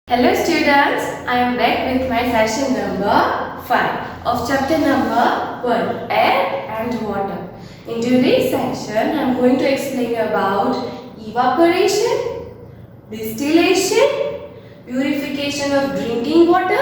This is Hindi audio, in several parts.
Hello students, I am back with my session number 5 of chapter number 1, Air and Water. In today's section, I am going to explain about evaporation, distillation, purification of drinking water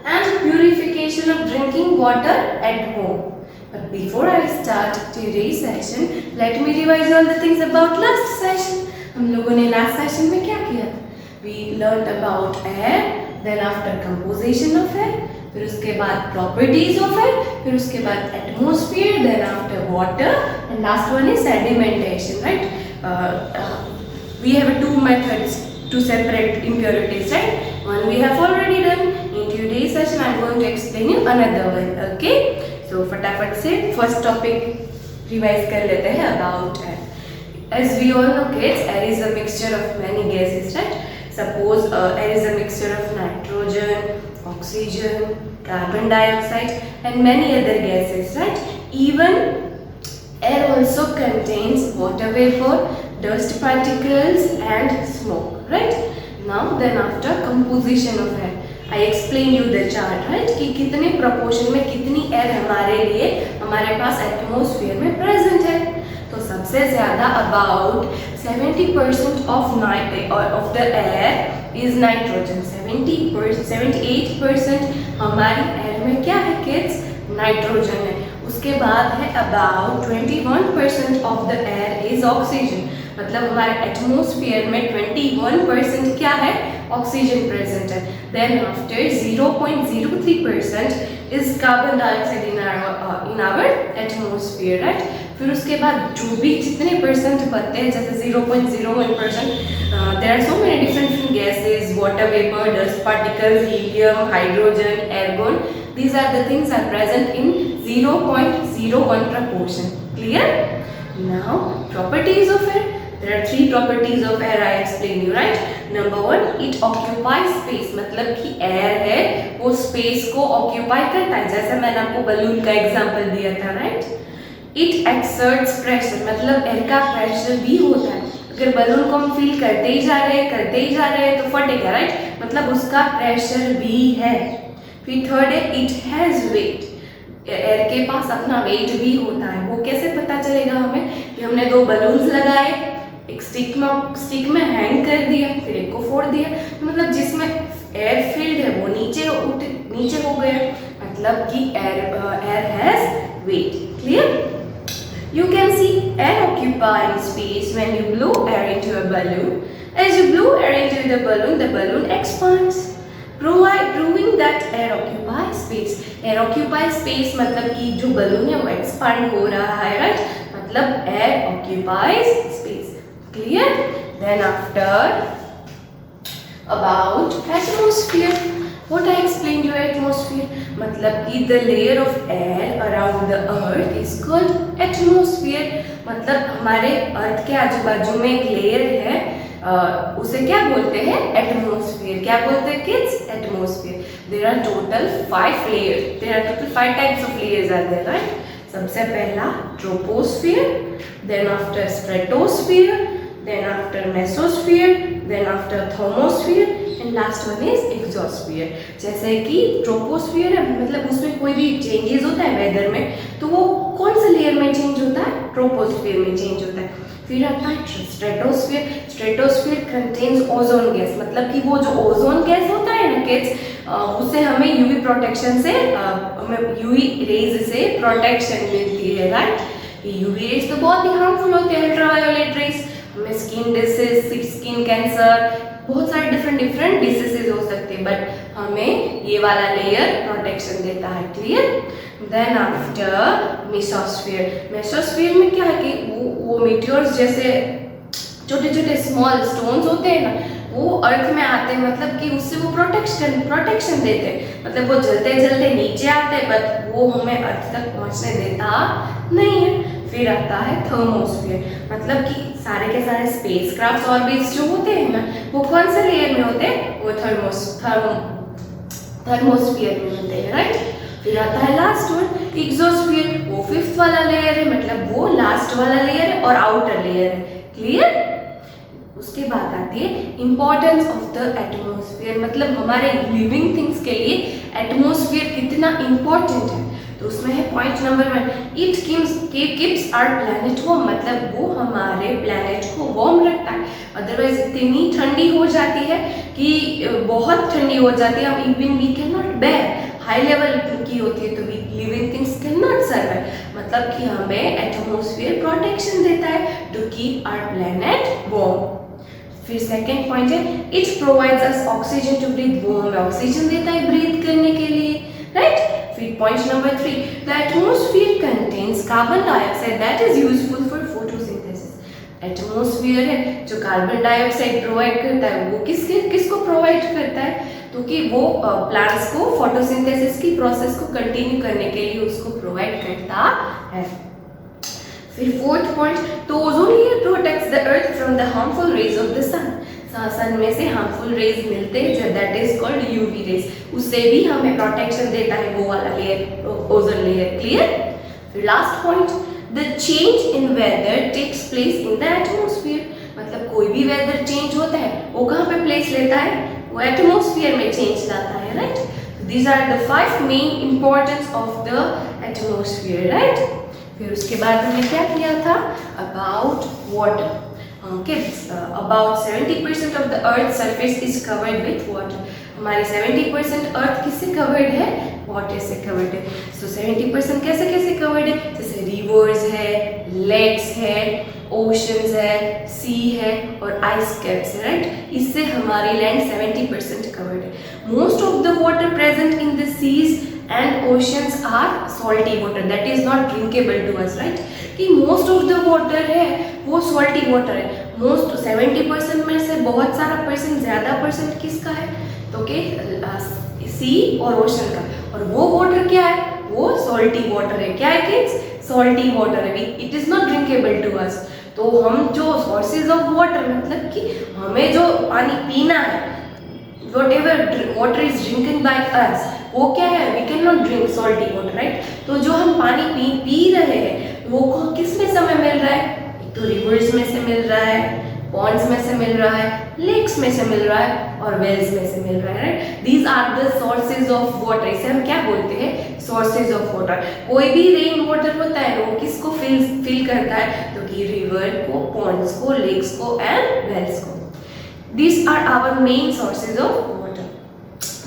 and purification of drinking water at home. But before I start today's session, let me revise all the things about last session. हम लोगों ने last session में क्या किया था? We learnt about air, then after composition of air, फिर उसके बाद properties of air, फिर उसके बाद atmosphere, then after water, and last one is sedimentation, right? We have two methods to separate impurities, right? One we have already done. In today's session, I am going to explain you another one, okay? So फटाफट से first topic revise कर लेते हैं about air. As we all know, kids, air is a mixture of many gases, right? Suppose air is a mixture of nitrogen, oxygen, carbon dioxide and many other gases, right? Even air also contains water vapor, dust particles and smoke, right? Now then after composition of air, I explained you the chart, right? कि कितने proportion में कितनी air हमारे लिए हमारे पास atmosphere में present है. तो सबसे ज़्यादा about 70% of the air is nitrogen. 78% हमारी air में क्या है kids? Nitrogen है. उसके बाद है about 21% of the air is oxygen. मतलब हमारे एटमॉस्फेयर में 21% क्या है? ऑक्सीजन प्रेजेंट है. Then after 0.03% is carbon dioxide in our atmosphere, right? फिर उसके बाद जो भी जितने परसेंट बनते हैं जैसे 0.01%, there are so many different gases, water vapour, dust particles, helium, hydrogen, argon. These are the things are present in 0.01 proportion. Clear? Now properties of air. There are three properties of air. I explained you, right? Number one, it occupies space. मतलब कि air है वो space को occupy करता है. जैसे मैंने आपको balloon का example दिया था, right? It exerts pressure. मतलब air का pressure भी होता है. अगर balloon को हम fill करते ही जा रहे हैं तो फटेगा, right? मतलब उसका pressure भी है. फिर थर्ड है it has weight. एयर के पास अपना वेट भी होता है. वो कैसे पता चलेगा हमें? कि हमने दो बलून्स लगाए, एक स्टिक में हैंग कर दिया, फिर एक को फोड़ दिया, मतलब जिसमें एयर फील्ड है वो नीचे हो गया, मतलब कि air has weight. Clear? You can see air occupying space when you blow air into a balloon. As you blow air into the balloon expands, proving that air occupies space. Air occupies space मतलब कि जो balloon है वो expand हो रहा है, right? मतलब air occupies space. Clear? Then after about atmosphere. What I explained you atmosphere मतलब कि the layer of air around the earth is called atmosphere. मतलब हमारे अर्थ के आजू बाजू में एक लेयर है, उसे क्या बोलते हैं? एटमॉस्फेयर. क्या बोलते हैं kids? Atmosphere. There are total 5 layers. There are total 5 types of layers are there, right? सबसे पहला troposphere, then after stratosphere, then after mesosphere, then after thermosphere and last one is exosphere. जैसे कि ट्रोपोस्फियर है मतलब उसमें कोई भी चेंजेस होता है वेदर में तो वो कौन से लेयर में चेंज होता है? ट्रोपोस्फियर में चेंज होता है. फिर आता है stratosphere. Stratosphere contains ozone gas. मतलब कि वो जो ओजोन गैस होता है ना किड्स, उससे हमें यूवी प्रोटेक्शन से हमें यूवी रेज से प्रोटेक्शन मिलती है, राइट? यूवी रेज तो बहुत ही हार्मफुल होते हैं, अल्ट्रावायोलेट रेज. हमें स्किन डिसीज, स्किन कैंसर, बहुत सारे डिफरेंट डिसीजेज हो सकते हैं, बट हमें ये वाला लेयर प्रोटेक्शन देता है. Clear? Then after mesosphere. Mesosphere में क्या है कि वो मीटियोर्स जैसे छोटे छोटे स्मॉल स्टोन्स होते हैं ना, वो अर्थ में आते हैं, मतलब कि उससे वो प्रोटेक्शन देते हैं. मतलब वो जलते जलते नीचे आते हैं बट वो हमें अर्थ तक पहुंचने देता नहीं है. फिर आता है थर्मोस्फियर. मतलब कि सारे के सारे स्पेसक्राफ्ट ऑर्बिट्स जो होते हैं ना वो कौन से लेयर में होते हैं? वो थर्मोस्फियर में होते हैं, राइट? फिर आता है लास्ट वन एक्सोस्फियर. वो 5th वाला लेयर है, मतलब वो लास्ट वाला लेयर है और आउटर लेयर है. क्लियर? उसके बाद आती है इम्पोर्टेंस ऑफ द एटमॉस्फेयर, मतलब हमारे लिविंग थिंग्स के लिए एटमॉस्फेयर कितना इम्पोर्टेंट है। तो उसमें है point number 1, it keeps our planet warm, मतलब वो हमारे प्लैनेट को वार्म रखता है। अदरवाइज इतनी ठंडी हो जाती है कि बहुत ठंडी हो जाती है, even we can not bear, high level की होती है, तो we living things can not survive, मतलब कि हमें एटमॉस्फेयर प्रोटेक्शन देता है to keep our planet warm. फिर सेकेंड पॉइंट है it provides us oxygen to breathe, वो हमें ऑक्सीजन देता है ब्रीथ करने के लिए, राइट। फिर point number 3, the atmosphere contains carbon dioxide that is useful for photosynthesis. Atmosphere है जो कार्बन डाइऑक्साइड प्रोवाइड करता है, वो किसको प्रोवाइड करता है, तो कि वो प्लांट्स को फोटोसिंथेसिस की प्रोसेस को कंटिन्यू करने के लिए उसको प्रोवाइड करता है। फिर फोर्थ पॉइंट, तो ozone layer protects the earth from the harmful rays of the sun, sun में से हार्मफुल रेज मिलते हैं that is called UV rays, उससे भी हमें प्रोटेक्शन देता है वो वाला लेयर, ओजोन लेयर, क्लियर। फिर last point, the change in weather takes place in the atmosphere, मतलब कोई भी वेदर चेंज होता है वो कहाँ पे प्लेस लेता है, वो एटमॉस्फेयर में चेंज लाता है, right. These are the 5 main importance of the atmosphere, right. फिर उसके बाद हमने क्या किया था, about water, about 70% of the earth surface is covered with water, हमारी 70% अर्थ किससे कवर्ड है, वाटर से कवर्ड है। सो 70% कैसे कैसे कवर्ड है, जैसे रिवर्स है, लेक्स है, ओशंस है, सी है और आइस कैप्स है, राइट। इससे हमारी लैंड 70% कवर्ड है। Most of the water present in the seas and oceans are salty water that is not drinkable to us, right. कि मोस्ट ऑफ द वाटर है वो सॉल्टी वाटर है, मोस्ट 70% में से बहुत सारा परसेंट, ज़्यादा परसेंट किसका है, तो कि सी और ओशन का, और वो वाटर क्या है, वो सॉल्टी वाटर है। क्या है किड्स, सॉल्टी वाटर है, it is not drinkable to us. तो हम जो सोर्सेज ऑफ वाटर, मतलब कि हमें जो पानी पीना है, whatever water is drinking by us, वो क्या है, we cannot drink salty water, right। तो जो हम पानी पी रहे हैं वो किस में से हमें मिल रहा है, एक तो रिवर्स में से मिल रहा है, पॉन्ड्स में से मिल रहा है, लेक्स में से मिल रहा है और वेल्स में से मिल रहा है, right. These are the sources of water, इसे हम क्या बोलते हैं, सोर्सेज ऑफ वाटर। कोई भी रेन वाटर होता है वो किसको फिल करता है, तो कि रिवर को, पॉन्ड्स को, लेक्स को एंड वेल्स को। These are our main sources of water.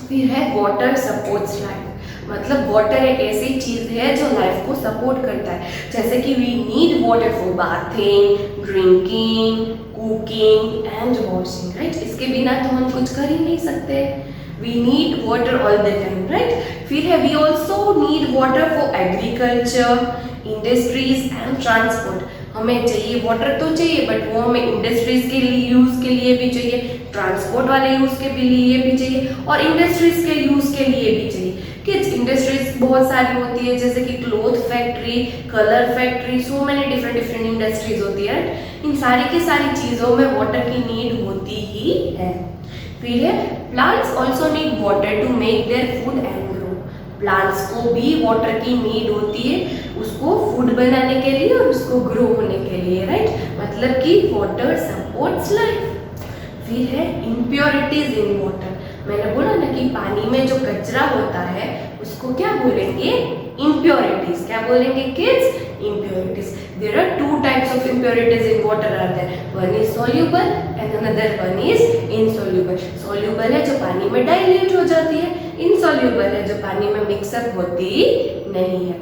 फिर है water supports life, मतलब वाटर एक ऐसी चीज़ है जो लाइफ को सपोर्ट करता है। जैसे कि we need water for bathing, drinking, cooking and washing, right. इसके बिना तो हम कुछ कर ही नहीं सकते, we need water all the time, right. फिर है we also need water for agriculture, industries and transport, हमें चाहिए वाटर तो चाहिए, बट वो हमें इंडस्ट्रीज के लिए यूज़ के लिए भी चाहिए, ट्रांसपोर्ट वाले यूज़ के लिए भी चाहिए और इंडस्ट्रीज के यूज़ के लिए भी चाहिए। किड्स, इंडस्ट्रीज बहुत सारी होती है, जैसे कि cloth factory, colour factory, so many different industries होती है। इन सारी की सारी चीज़ों में वाटर की नीड होती ही है। फिर है plants also need water to make their food and grow, plants को भी वाटर की नीड होती है उसको फूड बनाने के लिए और उसको ग्रो होने के लिए, राइट। मतलब कि वाटर सपोर्ट्स लाइफ। फिर है इम्प्योरिटीज इन वाटर, मैंने बोला ना कि पानी में जो कचरा होता है उसको क्या बोलेंगे, इम्प्योरिटीज। क्या बोलेंगे kids, impurities. There are 2 types of impurities in water are there, one is soluble and another one is insoluble. Soluble है जो पानी में डाइल्यूट हो जाती है, इनसॉल्यूबल है जो पानी में मिक्सअप होती नहीं है।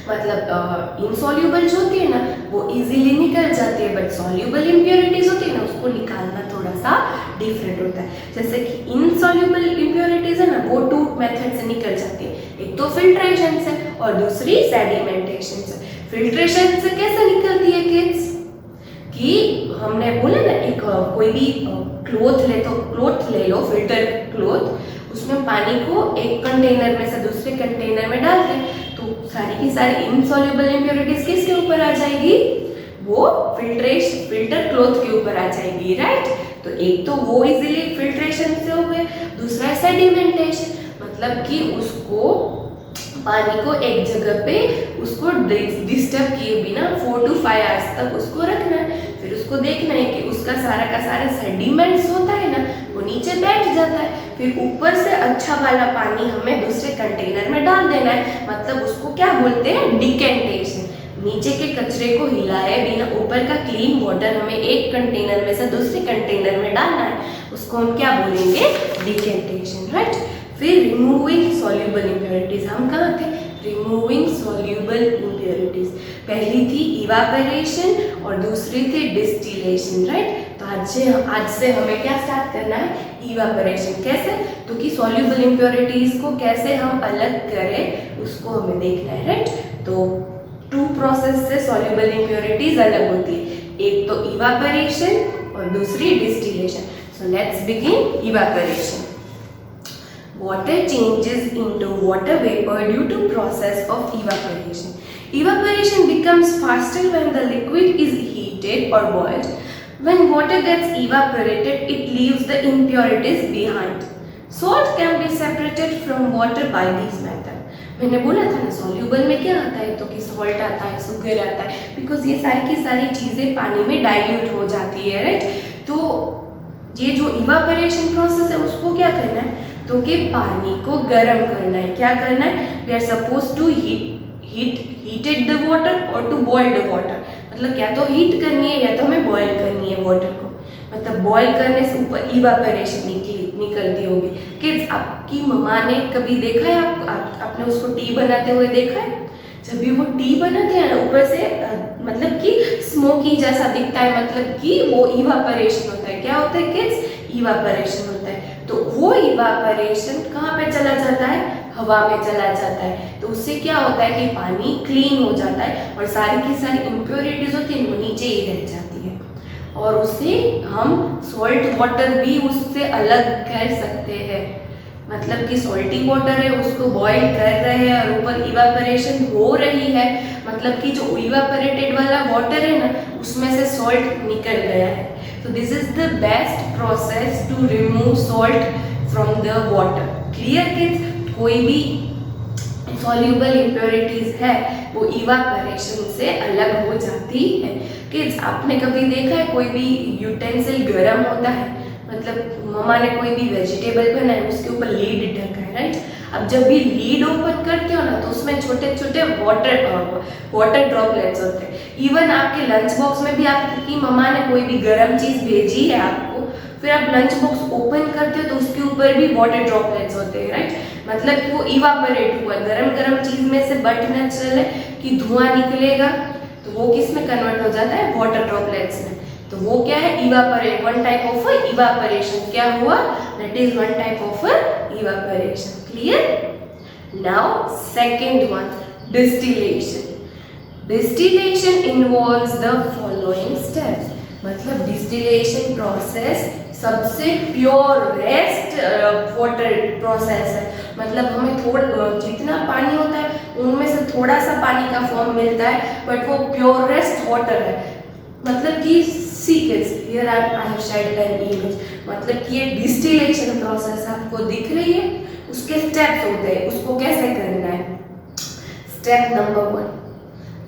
मतलब इनसॉल्यूबल जो होती है ना वो इजीली निकल जाती है, बट सॉल्यूबल इम्प्योरिटीज होती है ना उसको निकालना थोड़ा सा डिफरेंट होता है। जैसे कि इनसॉल्यूबल इम्प्योरिटीज है ना वो 2 मेथड से निकल जाती है, एक तो फिल्ट्रेशन से और दूसरी सेडिमेंटेशन से। फिल्ट्रेशन से कैसे निकलती है किड्स, कि हमने बोला ना एक कोई भी क्लोथ ले लो, फिल्टर क्लोथ, उसमें पानी को एक कंटेनर में से दूसरे कंटेनर में डाल दें तो सारी की सारी इनसॉल्यूबल इम्प्योरिटीज किसके ऊपर आ जाएगी, वो फिल्टर क्लोथ के ऊपर आ जाएगी, राइट। तो एक तो वो इजीली फिल्ट्रेशन से हो गए, दूसरा सेडिमेंटेशन, मतलब कि उसको पानी को एक जगह पे उसको डिस्टर्ब किए बिना 4 to 5 आवर्स तक उसको रखना है। फिर उसको देखना है कि उसका सारा का सारा सेडिमेंट्स होता है ना, वो नीचे बैठ जाता है। फिर ऊपर से अच्छा वाला पानी हमें दूसरे कंटेनर में डाल देना है, मतलब उसको क्या बोलते हैं, डिकेंटेशन। नीचे के कचरे को हिलाए बिना ऊपर का क्लीन वाटर हमें एक कंटेनर में से दूसरे कंटेनर में डालना है, उसको हम क्या बोलेंगे, डिकेंटेशन, राइट। फिर रिमूविंग सॉल्युबल इम्प्योरिटीज, हम कहाँ थे, रिमूविंग सॉल्युबल इम्प्योरिटीज। पहली थी इवापोरेशन और दूसरी थी डिस्टिलेशन, राइट। तो आज से हमें क्या स्टार्ट करना है, इवापोरेशन। कैसे, तो कि सॉल्युबल इम्प्योरिटीज को कैसे हम अलग करें उसको हमें देखना है, राइट। तो 2 प्रोसेस से सॉल्युबल इम्प्योरिटीज अलग होती है, एक तो इवापोरेशन और दूसरी distillation. So let's begin evaporation. Water changes into water vapor due to process of evaporation. Evaporation becomes faster when the liquid is heated or boiled. When water gets evaporated, it leaves the impurities behind. Salt can be separated from water by these methods. मैंने बोला था ना सॉल्यूबल में क्या आता है, तो कि सॉल्ट आता है, शुगर आता है, बिकॉज ये सारी की सारी चीज़ें पानी में डाइल्यूट हो जाती है, राइट। तो ये जो इवापोरेशन प्रोसेस है उसको क्या करना है, तो कि पानी को गर्म करना है। क्या करना है, we are suppose to heated the water और टू बॉयल द वाटर। मतलब क्या तो हीट करनी है या तो हमें बॉयल करनी है वाटर को। मतलब बॉयल करने से ऊपर इवापोरेशन निकलती होगी। किड्स, आपकी मम्मा ने कभी देखा है, आपने उसको टी बनाते हुए देखा है? जब भी वो टी बनाते हैं ना, ऊपर से मतलब कि स्मोकी जैसा दिखता है, मतलब कि वो इवापोरेशन होता है। क्या होता है किड्स, इवापोरेशन होता है। तो वो इवापोरेशन कहाँ पे चला जाता है, हवा में चला जाता है। तो उससे क्या होता है कि पानी क्लीन हो जाता है और सारी की सारी इम्प्योरिटीज होती है वो नीचे ही रह जाती है, और उससे हम सॉल्ट वाटर भी उससे अलग कर सकते हैं। मतलब कि सॉल्टी वाटर है उसको बॉईल कर रहे हैं और ऊपर इवापोरेशन हो रही है, मतलब कि जो इवापोरेटेड वाला वाटर है ना उसमें से सॉल्ट निकल गया है। तो this is the best process to remove salt from the water. Clear kids, कोई भी सॉल्युबल इम्प्योरिटीज है वो इवापोरेशन से अलग हो जाती है। किड्स, आपने कभी देखा है कोई भी यूटेंसिल गर्म होता है, मतलब मम्मा ने कोई भी वेजिटेबल बनाए उसके ऊपर लीड ढका है, राइट। अब जब भी लीड ओपन करते हो ना तो उसमें छोटे छोटे वाटर ड्रॉपलेट्स होते हैं। इवन आपके लंच बॉक्स में भी आपकी मम्मा ने कोई भी गर्म चीज़ भेजी है आपको, फिर आप लंच बॉक्स ओपन करते हो तो उसके ऊपर भी वाटर ड्रॉपलेट्स होते हैं, राइट। मतलब कि वो इवापोरेट हुआ, गरम चीज़ में से बट नेचुरल है कि धुआं निकलेगा, तो वो किस में कन्वर्ट हो जाता है, वाटर ड्रॉपलेट्स में। तो वो क्या है, evaporate, one type of evaporation. क्या हुआ, that is one type of evaporation. Clear. Now second one, distillation. Distillation involves the following steps. मतलब डिस्टिलेशन प्रोसेस सबसे प्योरेस्ट वाटर प्रोसेस है। मतलब हमें जितना पानी होता है उनमें से थोड़ा सा पानी का फॉर्म मिलता है, बट वो प्योरेस्ट वाटर है। मतलब कि sequence, here I have shared an image. मतलब कि ये डिस्टिलेशन प्रोसेस आपको दिख रही है, उसके स्टेप्स होते हैं, उसको कैसे करना है। Step number 1,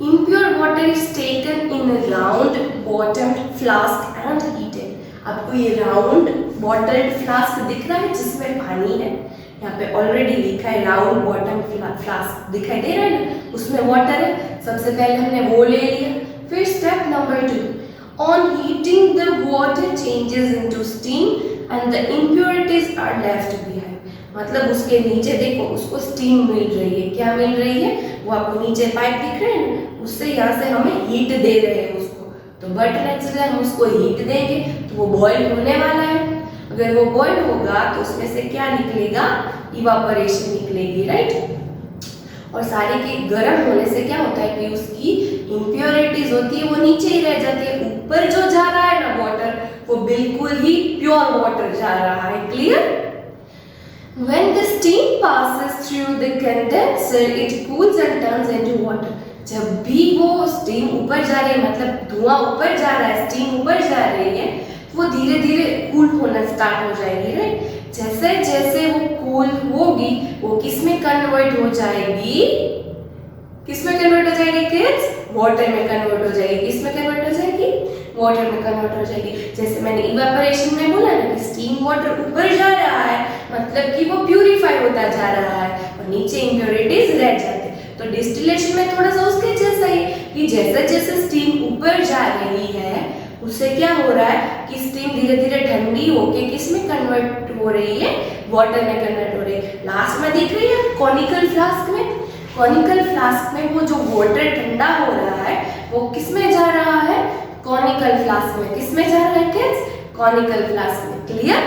impure water is taken in a round bottomed flask and heated। आपको ये राउंड बॉटल्ड फ्लास्क दिख रहा है जिसमें पानी है, यहाँ पे ऑलरेडी लिखा है राउंड बॉटम फ्लास्क दिखाई दे रहा है ना, उसमें वाटर है। सबसे पहले हमने वो ले लिया। फिर step number 2, on heating the water changes into steam and the impurities are left behind। मतलब उसके नीचे देखो, उसको स्टीम मिल रही है। क्या मिल रही है, वो आपको नीचे पाइप दिख रहे हैं ना, उससे यहाँ से हमें हीट दे रहे हैं उसको। तो बट नेचुरल हम उसको हीट देंगे तो वो बॉईल होने वाला है। अगर वो बॉईल होगा तो उसमें से क्या निकलेगा, इवापोरेशन निकलेगी, राइट। और सारे के गर्म होने से क्या होता है कि उसकी इम्प्योरिटीज होती है वो नीचे ही रह जाती है। ऊपर जो जा रहा है ना वाटर, वो बिल्कुल ही प्योर वाटर जा रहा है। Clear. When the steam passes through the condenser, it cools and turns into water। जब भी वो स्टीम ऊपर जा रही है, मतलब धुआं ऊपर जा रहा है, स्टीम ऊपर जा रही है, वो धीरे धीरे कूल होना स्टार्ट हो जाएगी, राइट। जैसे जैसे वो कूल होगी वो किस में कन्वर्ट हो जाएगी, किस में कन्वर्ट हो जाएगी किड्स, वाटर में कन्वर्ट हो जाएगी। किस में कन्वर्ट हो जाएगी, वाटर में कन्वर्ट हो जाएगी। जैसे मैंने इवेपोरेशन में बोला ना कि स्टीम वाटर ऊपर जा रहा है, मतलब कि वो प्यूरिफाई होता जा रहा है और नीचे इंप्योरिटीज रह जाते हैं। तो डिस्टिलेशन में थोड़ा सा उसके जैसा ही कि जैसे जैसे स्टीम ऊपर जा रही है उससे क्या हो रहा है कि स्टीम धीरे धीरे ठंडी होके किस में कन्वर्ट हो रही है, वाटर में कन्वर्ट हो रही है। लास्ट में देख रही है कॉनिकल फ्लास्क में, कॉनिकल फ्लास्क में वो जो वाटर ठंडा हो रहा है वो किस में जा रहा है, कॉनिकल फ्लास्क में। किस में जा रहा है किड्स, कॉनिकल फ्लास्क में। क्लियर।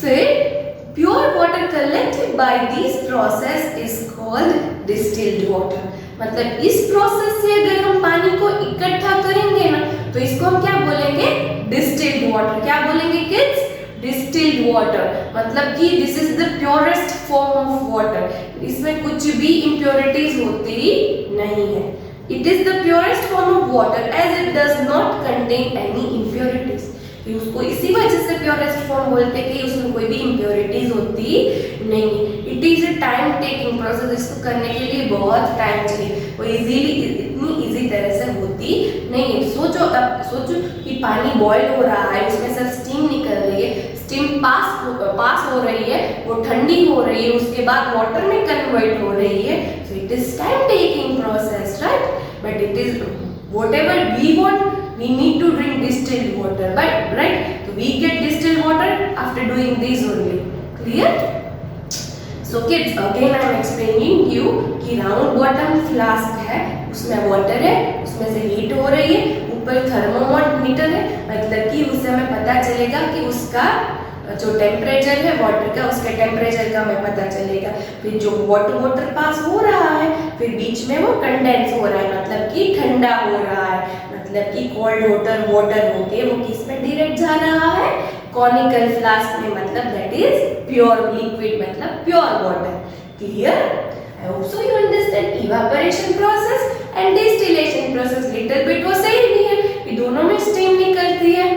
फिर pure water collected by this process is called distilled water. मतलब इस प्रोसेस से अगर हम पानी को इकट्ठा करेंगे ना तो इसको हम क्या बोलेंगे, डिस्टिल्ड वाटर। क्या बोलेंगे किड्स, डिस्टिल्ड वाटर। मतलब कि this is the purest form of water. इसमें कुछ भी इम्प्योरिटीज होती नहीं है। It is the purest form of water as it does not contain any impurities. उसको इसी वजह से प्योरेस्ट फॉर्म बोलते हैं कि उसमें कोई भी इम्प्योरिटीज होती नहीं। It is a time taking process. इसको करने के लिए बहुत टाइम चाहिए, वो इजीली इतनी इजी तरह से होती नहीं है। सोचो, अब सोचो कि पानी बॉईल हो रहा है, उसमें से स्टीम निकल रही है, स्टीम पास हो रही है, वो ठंडी हो रही है, उसके बाद वाटर में कन्वर्ट हो रही है। So it is time taking process, right. But it is whatever we want, we need to drink distilled water, but right, so we get distilled water after doing this only. Clear? So kids, again I am explaining you कि round bottom flask है, उसमें water है, उसमें से heat हो रही है, ऊपर थर्मोमीटर है, मतलब कि उससे हमें पता चलेगा कि उसका जो टेम्परेचर है वाटर का, उसके टेम्परेचर का हमें पता चलेगा। फिर जो वाटर पास हो रहा है, फिर बीच में वो कंडेंस हो रहा है, मतलब कि ठंडा हो रहा है, मतलब कि कोल्ड वाटर होके वो किस में डायरेक्ट जा रहा है, कॉनिकल फ्लास्क में, मतलब दैट इज प्योर लिक्विड, मतलब pure water. Clear? I hope so you understand evaporation process and distillation process. Little bit वो सही भी है कि दोनों में स्टीम निकलती है।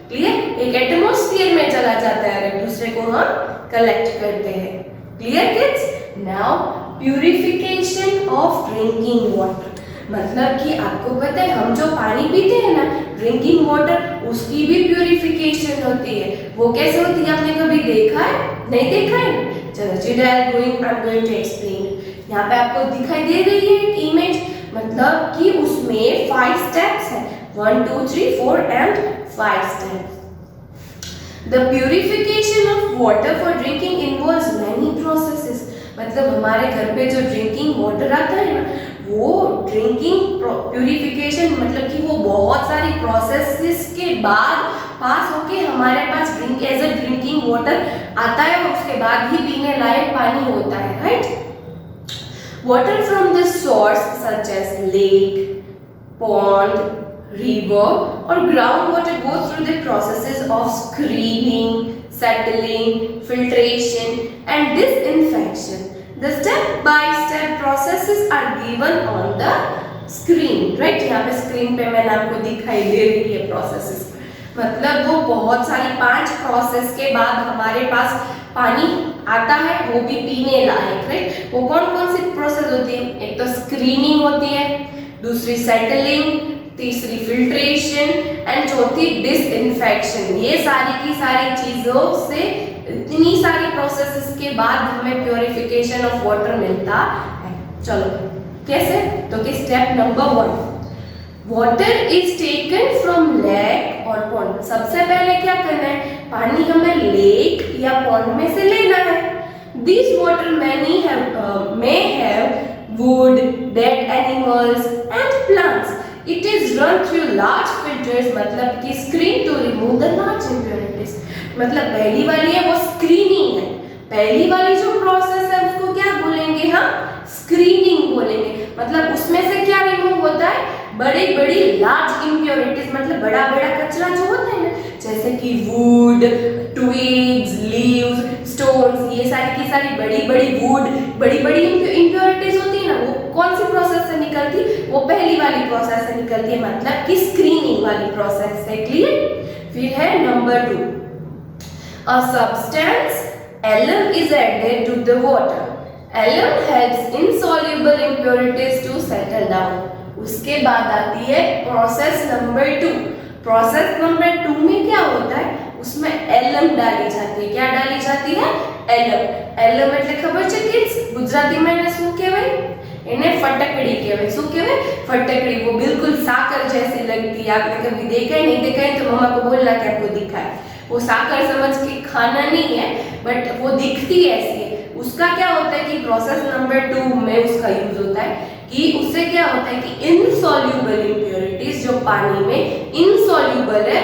क्लियर? एक एटमॉस्फेयर में चला जाता है और एक दूसरे को हम कलेक्ट करते हैं। Clear kids? Now purification of drinking water. मतलब कि आपको पता है हम जो पानी पीते हैं ना, ड्रिंकिंग वाटर, उसकी भी प्यूरिफिकेशन होती है। वो कैसे होती है, आपने कभी देखा है? नहीं देखा है? चलो children, I am going to explain. यहाँ पे आपको दिखाई दे रही है एक इमेज, मतलब कि उसमें 5 स्टेप्स हैं, 1 2 3 4 and 5 steps. The purification of water for drinking involves many processes. मतलब हमारे घर पे जो ड्रिंकिंग वाटर आता है ना, वो ड्रिंकिंग प्यूरिफिकेशन मतलब कि वो बहुत सारी प्रोसेसेस के बाद पास होके हमारे पास drink as a drinking water आता है और उसके बाद ही पीने लायक पानी होता है, right. Water from the source such as lake, pond, river or groundwater go through the processes of screening, settling, filtration and disinfection. The step-by-step processes are given on the screen, right? यहाँ पे screen पे मैंने आपको दिखाई दे रही है processes। मतलब वो बहुत सारी 5 प्रोसेस के बाद हमारे पास पानी आता है, वो भी पीने लायक, राइट। वो कौन कौन सी प्रोसेस होती है? एक तो स्क्रीनिंग होती है, दूसरी सेटलिंग, तीसरी फिल्ट्रेशन एंड चौथी डिसइंफेक्शन। ये सारी की सारी चीजों से, इतनी सारी प्रोसेसेस के बाद हमें प्योरिफिकेशन ऑफ वाटर मिलता है। चलो कैसे? तो कि step number 1, water is taken from lake और पॉन्ड। सबसे पहले क्या करना है, पानी हमें लेक या पॉन्ड में से लेना है। This water may have wood, dead animals and plants. It is run through large filters, मतलब कि screen to remove the large impurities। मतलब पहली वाली है वो स्क्रीनिंग है। पहली वाली जो प्रोसेस है उसको क्या बोलेंगे हम? स्क्रीनिंग बोलेंगे। मतलब उसमें से क्या रिमूव होता है? बड़ी बड़ी लार्ज इम्प्योरिटीज, मतलब बड़ा बड़ा कचरा जो होता है ना, जैसे कि वुड, ट्विग्स, लीव्स, स्टोन्स, ये सारी की सारी बड़ी बड़ी वुड, बड़ी बड़ी इम्प्योरिटीज होती है ना, वो कौन सी प्रोसेस से निकलती? वो पहली वाली प्रोसेस से निकलती है, मतलब कि स्क्रीनिंग वाली प्रोसेस से। क्लियर? फिर है number 2, a substance alum is added to the water. alum helps insoluble impurities to settle down. उसके बाद आती है प्रोसेस नंबर 2. प्रोसेस नंबर 2 में क्या होता है, उसमें एलम डाली जाती है. क्या डाली जाती है? एलम. એલમ એટલે ખબર છે કિડ્સ? ગુજરાતીમાં એને શું કહેવાય? એને फटकड़ी કહેવાય. શું કહેવાય? फटकड़ी. वो बिल्कुल साकर जैसी लगती है. आपने कभी देखा है? नहीं देखा है तो मम्मा को बोलना कि आपको दिखा है. वो साकर समझ के खाना नहीं है, बट वो दिखती ऐसी है. उसका क्या होता है कि प्रोसेस नंबर 2 में उसका यूज होता है कि उससे क्या होता है कि इनसॉल्युबल इम्प्योरिटीज जो पानी में इनसॉल्युबल है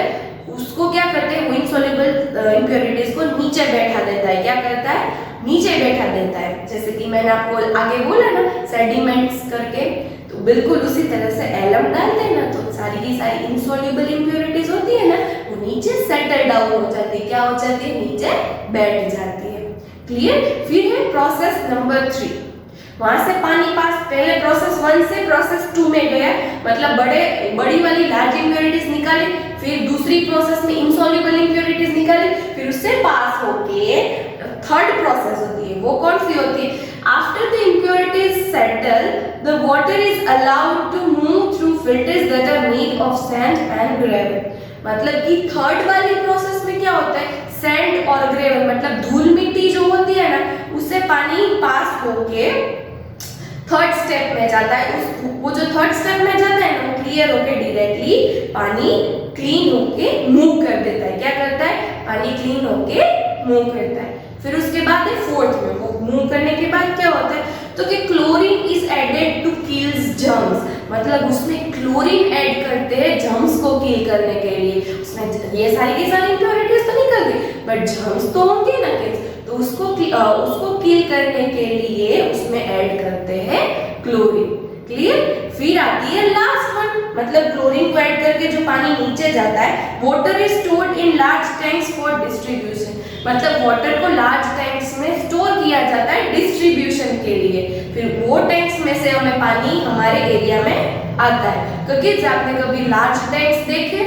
उसको क्या करते हैं, वो इनसॉल्युबल इम्प्योरिटीज को नीचे बैठा देता है. क्या करता है? नीचे बैठा देता है. जैसे कि मैंने आपको आगे बोला ना सेडिमेंट्स करके, तो बिल्कुल उसी तरह से एलम डालते हैं ना तो सारी की सारी इनसॉल्युबल इम्प्योरिटीज होती है ना वो नीचे सेटल डाउन हो जाती है. क्या हो जाती है? नीचे बैठ जाती है. क्लियर? फिर है प्रोसेस नंबर 3. वहां से पानी पास पहले प्रोसेस 1 से प्रोसेस 2 में गया, मतलब बड़ी वाली लार्ज इम्प्योरिटीज निकाली, फिर दूसरी प्रोसेस में इनसॉल्युबल इम्प्योरिटीज निकाली, फिर उससे पास होके थर्ड प्रोसेस होती है. वो कौन सी होती है? After the impurities settle the water is allowed to move through filters that are made of sand and gravel. मतलब कि थर्ड वाली प्रोसेस में क्या होता है, सैंड और ग्रेवल मतलब धूल मिट्टी जो होती है ना उससे पानी पास होके थर्ड स्टेप में जाता है. वो जो थर्ड स्टेप में जाता है ना वो क्लियर होके डायरेक्टली पानी क्लीन होके मूव कर देता है. क्या करता है? पानी क्लीन होके मूव करता है. फिर उसके बाद है फोर्थ में. वो मूव करने के बाद क्या होता है तो कि chlorine is added to kills germs. मतलब उसमें क्लोरीन ऐड करते हैं जर्म्स को किल करने के लिए. उसमें ये सारी की सारी इम्प्योरिटीज तो निकल गई बट जर्म्स तो होंगे ना किड्स, तो उसको किल करने के लिए उसमें ऐड करते हैं क्लोरीन. क्लियर? फिर आती है लास्ट वन. मतलब क्लोरीन को ऐड करके जो पानी नीचे जाता है, water is stored in large tanks for distribution. मतलब वाटर को लार्ज टैंक्स में स्टोर किया जाता है डिस्ट्रीब्यूशन के लिए. फिर वो टैंक्स में से हमें पानी हमारे एरिया में आता है. क्योंकि आपने कभी लार्ज टैंक्स देखे?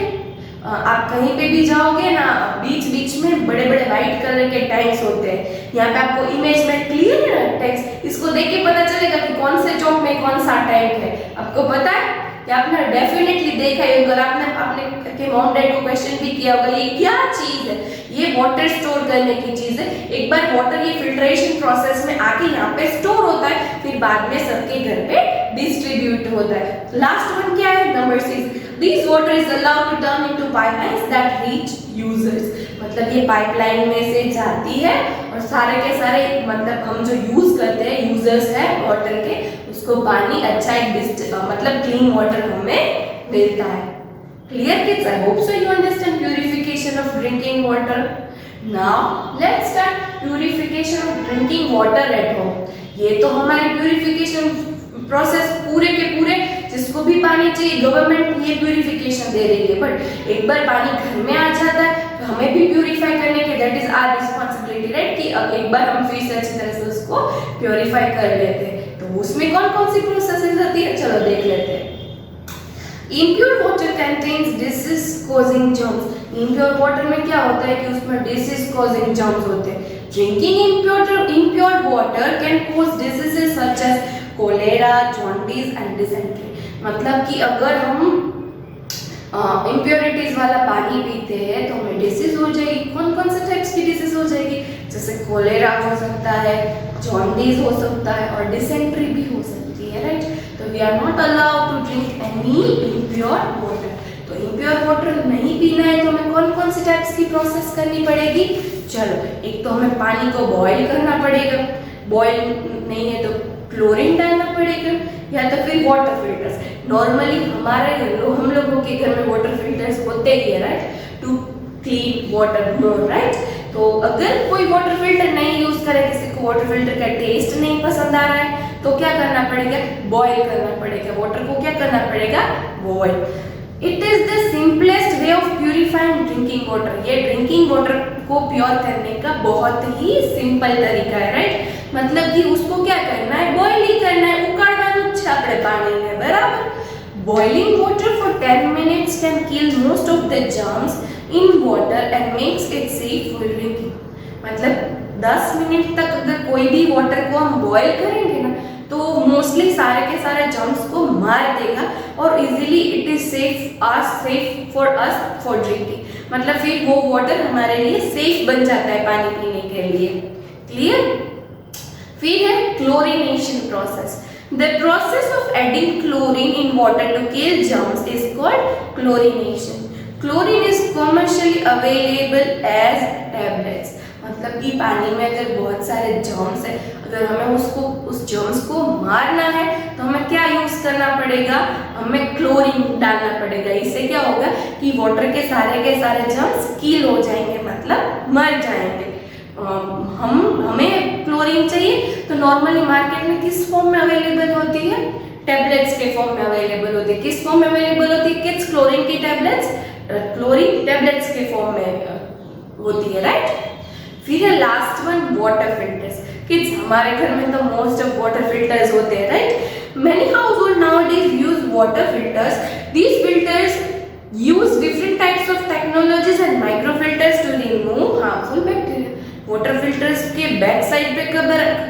आप कहीं पे भी जाओगे ना बीच में बड़े बड़े व्हाइट कलर के टैंक्स होते हैं. यहाँ पे आपको इमेज में क्लियर है टैंक्स, इसको देख के पता चलेगा कि कौन से चौक में कौन सा टैंक है. आपको पता है कि आपने डेफिनेटली देखा है. अगर आपने के मॉम डैड को क्वेश्चन भी किया होगा ये क्या चीज है, ये वाटर स्टोर करने की चीज है. एक बार वाटर ये फिल्ट्रेशन प्रोसेस में आके यहाँ पे स्टोर होता है, फिर बाद में सबके घर पे डिस्ट्रीब्यूट होता है. लास्ट वन क्या है? Number 6. This water is allowed to turn into pipelines that reach users. मतलब ये पाइपलाइन में से जाती है और सारे के सारे मतलब हम जो यूज करते हैं यूजर्स है वाटर के, उसको पानी अच्छा एक मतलब क्लीन वाटर हमें मिलता है. Clear kids? I hope so you understand purification of drinking water. Now let's start purification of drinking water at home. ये तो हमारी प्यूरिफिकेशन प्रोसेस पूरे के पूरे जिसको भी पानी चाहिए गवर्नमेंट ये प्यूरिफिकेशन दे रही है. बट एक बार पानी घर में आ जाता है तो हमें भी प्यूरिफाई करने के that is our responsibility, right? कि अब एक बार हम फिर से अच्छी तरह से उसको प्यूरिफाई कर लेते हैं. तो उसमें कौन कौन सी प्रोसेसेस होती है चलो देख लेते हैं. Impure water contains disease causing germs. Impure water में क्या होता है कि उसमें disease causing germs होते हैं. Drinking impure water can cause diseases such as cholera, jaundice and dysentery. मतलब कि अगर हम impurities वाला पानी पीते हैं तो हमें डिसीज हो जाएगी. कौन कौन से टाइप्स की डिसीज हो जाएगी? जैसे कोलेरा हो सकता है, जॉन्डिस हो सकता है और डिसेंट्री भी हो सकती है, राइट? तो we are not allowed to drink any impure water. तो इम्प्योर वाटर नहीं पीना है तो हमें कौन कौन सी टाइप्स की प्रोसेस करनी पड़ेगी? चलो एक तो हमें पानी को बॉईल करना पड़ेगा. बॉईल नहीं है तो क्लोरीन डालना पड़ेगा या तो फिर वाटर फिल्टर्स. नॉर्मली हम लोगों के घर में वाटर फिल्टर्स होते ही है, right? To clean water more, right? तो अगर कोई वाटर फिल्टर नहीं यूज करे, किसी को वाटर फिल्टर का टेस्ट नहीं पसंद आ रहा है तो क्या करना पड़ेगा? बॉईल करना पड़ेगा. वाटर को क्या करना पड़ेगा? Boil. It is the simplest way of purifying drinking water. ये ड्रिंकिंग वाटर को प्योर करने का बहुत ही सिंपल तरीका है, राइट? मतलब कि उसको क्या करना है? बॉईल ही करना है, उकाळવાનું જ છે આપણે પાણી ને, બરાબર? Boiling water for 10 minutes can kill most of the germs in water and makes it safe for drinking. मतलब 10 मिनट तक अगर कोई भी वाटर को हम बॉयल करेंगे ना तो मोस्टली सारे के सारे जर्म्स को मार देगा और easily it is safe for us for drinking, मतलब फिर वो वाटर हमारे लिए सेफ बन जाता है पानी पीने के लिए। क्लियर? फिर है chlorination process. The process of adding chlorine in water to kill germs is called chlorination. Chlorine is commercially available as tablets, मतलब कि पानी में अगर बहुत सारे जर्म्स है, अगर हमें उस जर्म्स को मारना है तो हमें क्या यूज करना पड़ेगा, हमें क्लोरीन डालना पड़ेगा। इससे क्या होगा कि वाटर के सारे जर्म्स किल हो जाएंगे, मतलब मर जाएंगे। हमें क्लोरीन चाहिए तो नॉर्मली मार्केट में किस फॉर्म में अवेलेबल होती है, टैबलेट्स के फॉर्म में अवेलेबल होती है। किस फॉर्म में अवेलेबल होती है किड्स? क्लोरीन की टैबलेट्स, क्लोरीन टैबलेट्स के फॉर्म में होती है, राइट। फिर है last one water filters. Kids हमारे घर में तो मोस्ट ऑफ वाटर फिल्टर्स होते हैं, right. Many household nowadays use water filters. These filters use different types of technologies and microfilters to remove harmful bacteria. Water filters के बैक साइड पे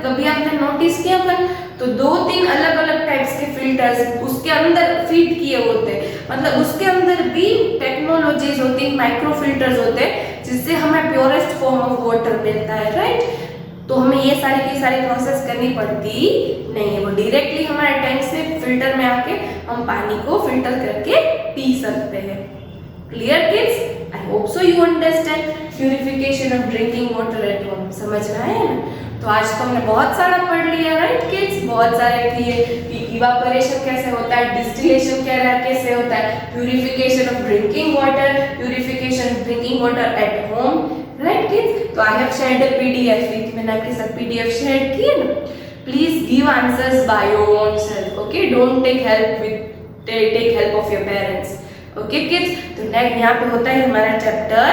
कभी आपने नोटिस किया अपन तो 2-3 अलग अलग टाइप्स के फिल्टर्स उसके अंदर फीड किए होते हैं, मतलब उसके अंदर भी टेक्नोलॉजीज होती है, माइक्रो फिल्टर्स होते हैं जिससे हमें प्योरेस्ट फॉर्म ऑफ वाटर मिलता है, राइट। तो हमें ये सारी की सारी प्रोसेस करनी पड़ती नहीं है, वो डायरेक्टली हमारे टैंक से फिल्टर में आके हम पानी को फिल्टर करके पी सकते हैं। Clear kids? I hope so you understand purification of drinking water at home. समझ में आया ना? तो आज तो हमने बहुत सारा पढ़ लिया, राइट किड्स। बहुत सारे कि इवापोरेशन कैसे होता है, डिस्टिलेशन कैसे होता है, purification of drinking water, purification of drinking water at home, right kids. तो I have shared a PDF with, मैंने आपके साथ पीडीएफ शेयर की है ना। Please give answers by your own self, okay. Don't take help of your parents, okay kids. तो नेक्स्ट यहाँ पे होता है हमारा चैप्टर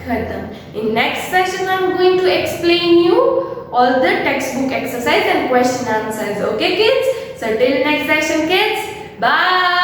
खत्म। In next session I am going to explain you all the textbook exercise and question answers, okay kids. So till next session kids, bye.